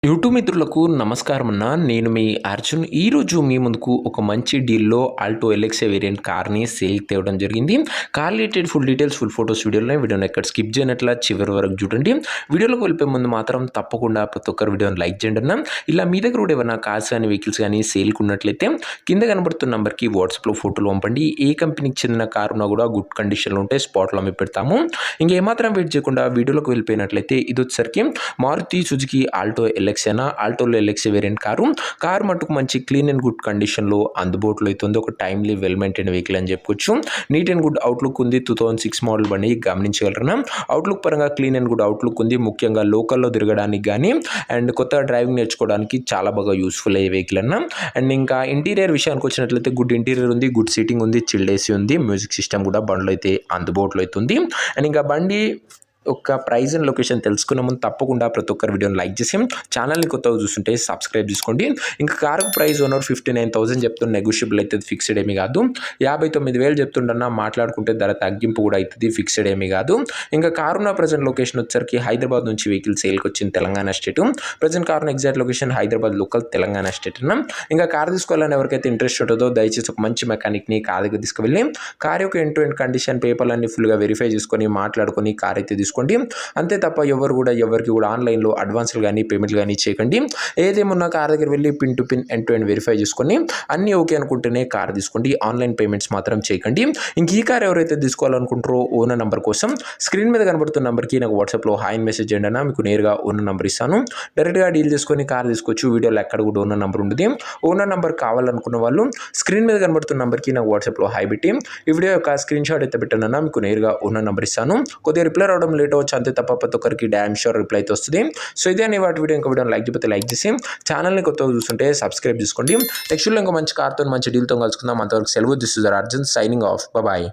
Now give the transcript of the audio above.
YouTube మిత్రులకు నమస్కారం అన్న. నేను మీ అర్జున్. ఈరోజు మీ ముందుకు ఒక మంచి డీల్‌లో ఆల్టో ఎల్ఎక్స్ఐ వేరియంట్ కార్‌ని సేల్‌కి తేవడం జరిగింది. Car related full details, full photos వీడియోని ఎక్కడ స్కిప్ చేయనట్లా చివరి వరకు చూడండి. వీడియోలోకి వెళ్ళిపోయే ముందు మాత్రం తప్పకుండా ప్రతి ఒక్కరు వీడియోని లైక్ చేయండి అన్న. ఇలా మీ దగ్గర కూడా ఏమైనా కార్స్ కానీ, వెహికల్స్ కానీ సేల్‌కి ఉన్నట్లయితే కింద కనబడుతున్న నంబర్‌కి వాట్సాప్‌లో ఫోటోలు పంపండి. ఏ కంపెనీకి చెందిన కార్ ఉన్నా కూడా గుడ్ కండిషన్‌లో ఉంటే స్పాట్‌లో అమ్మి పెడతాము. ఇంకేమాత్రం వెయిట్ చేయకుండా వీడియోలోకి వెళ్ళిపోయినట్లయితే ఇది వచ్చేసరికి మారుతి సుజుకి ఆల్టో ఎల్ఎక్స్ఐనా, ఆల్టోలో ఎల్ఎక్స్ఐ వేరియంట్ కారు మట్టుకు మంచి క్లీన్ అండ్ గుడ్ కండిషన్లో అందుబాటులో అవుతుంది. ఒక టైమ్లీ వెల్ మెయింటైన్ వెహికల్ అని చెప్పుకోవచ్చు. నీట్ అండ్ గుడ్ అవుట్లుక్ ఉంది. 2006 మోడల్ బండి గమనించగలరా. అవుట్లుక్ పరంగా క్లీన్ అండ్ గుడ్ అవుట్లుక్ ఉంది. ముఖ్యంగా లోకల్లో తిరగడానికి కానీ అండ్ కొత్త డ్రైవింగ్ నేర్చుకోవడానికి చాలా బాగా యూస్ఫుల్ అయ్యే వెహికల్ అన్న. అండ్ ఇంకా ఇంటీరియర్ విషయానికి వచ్చినట్లయితే గుడ్ ఇంటీరియర్ ఉంది, గుడ్ సీటింగ్ ఉంది, చిల్డ్ ఏసీ ఉంది, మ్యూజిక్ సిస్టమ్ కూడా బండిలో అయితే అందుబాటులో అవుతుంది. అండ్ ఇంకా బండి ఒక ప్రైస్ అండ్ లొకేషన్ తెలుసుకున్న ముందు తప్పకుండా ప్రతి ఒక్కరు వీడియోని లైక్ చేసి ఛానల్ని కొత్తగా చూస్తుంటే సబ్స్క్రైబ్ చేసుకోండి. ఇంకా కారు ప్రైస్ ఓనర్ 59,000 చెప్తున్న, నెగోషియబుల్ అవుతుంది, ఫిక్స్డ్ ఏమీ కాదు. 59,000 చెప్తుండన్నా మాట్లాడుకుంటే ధర తగ్గింపు కూడా అవుతుంది, ఫిక్స్డ్ ఏమీ కాదు. ఇంకా కారున్న ప్రజెంట్ లొకేషన్ వచ్చరికి హైదరాబాద్ నుంచి వెహికల్ సేల్కి వచ్చింది, తెలంగాణ స్టేట్. ప్రజెంట్ కారున్న exact location Hyderabad local, Telangana state అన్న. ఇంకా కారు తీసుకోవాలని ఎవరికైతే ఇంట్రెస్ట్ ఉంటుందో దయచేసి ఒక మంచి మెకానిక్ని కార్ దగ్గర తీసుకువెళ్ళి కార్ యొక్క ఎండ్ టు ఎండ్ కండిషన్, పేపర్లన్నీ ఫుల్గా వెరిఫై చేసుకొని మాట్లాడుకొని కార్ అయితే తీసుకోండి. అంతే తప్ప ఎవరికి కూడా ఆన్లైన్లో అడ్వాన్స్లు కానీ పేమెంట్లు కానీ చేయకండి. ఏదేమున్నా కార్ దగ్గర వెళ్ళి pin to pin end to end verify చేసుకొని అన్నీ ఓకే అనుకుంటేనే కార్ తీసుకోండి. ఆన్లైన్ పేమెంట్స్ మాత్రం చేయకండి. ఇంక ఈ కార్ ఎవరైతే తీసుకోవాలనుకుంటారో ఓనర్ నెంబర్ కోసం స్క్రీన్ మీద కనబడుతున్న నెంబర్కి నాకు వాట్సాప్లో హాయ్ మెసేజ్ చేయండి అన్న. మీకు నేరుగా ఓనర్ నెంబర్ ఇస్తాను. డైరెక్ట్గా డీల్ చేసుకొని కార్ తీసుకోవచ్చు. వీడియోలో ఎక్కడ కూడా ఓనర్ నెంబర్ ఉంటుంది. ఓనర్ నెంబర్ కావాలనుకున్న వాళ్ళు స్క్రీన్ మీద కనబడుతున్న నెంబర్కి నాకు వాట్సాప్లో హాయ్ పెట్టి ఈ వీడియో యొక్క స్క్రీన్ షాట్ అయితే పెట్టండి అన్న. మీకు నేరుగా ఓనర్ నెంబర్ ఇస్తాను. కొద్దిగా రిప్లై రావడం లేట్ అవ్వచ్చు, అంతే తప్ప ప్రతి ఒక్కరికి డామ్ షూర్ రిప్లై అయితే వస్తుంది. సో ఇదే అని వాటి వీడియో. ఇంకా వీడియోని లైక్ చేయకపోతే లైక్ చేసి ఛానల్ని కొత్తగా చూస్తుంటే సబ్స్క్రైబ్ చేసుకోండి. నెక్స్ట్ ఇంకా మంచి కార్తో మంచి డీల్తో కలుసుకుందాం. అంతవరకు సెలవు. This is Arjun signing off. Bye.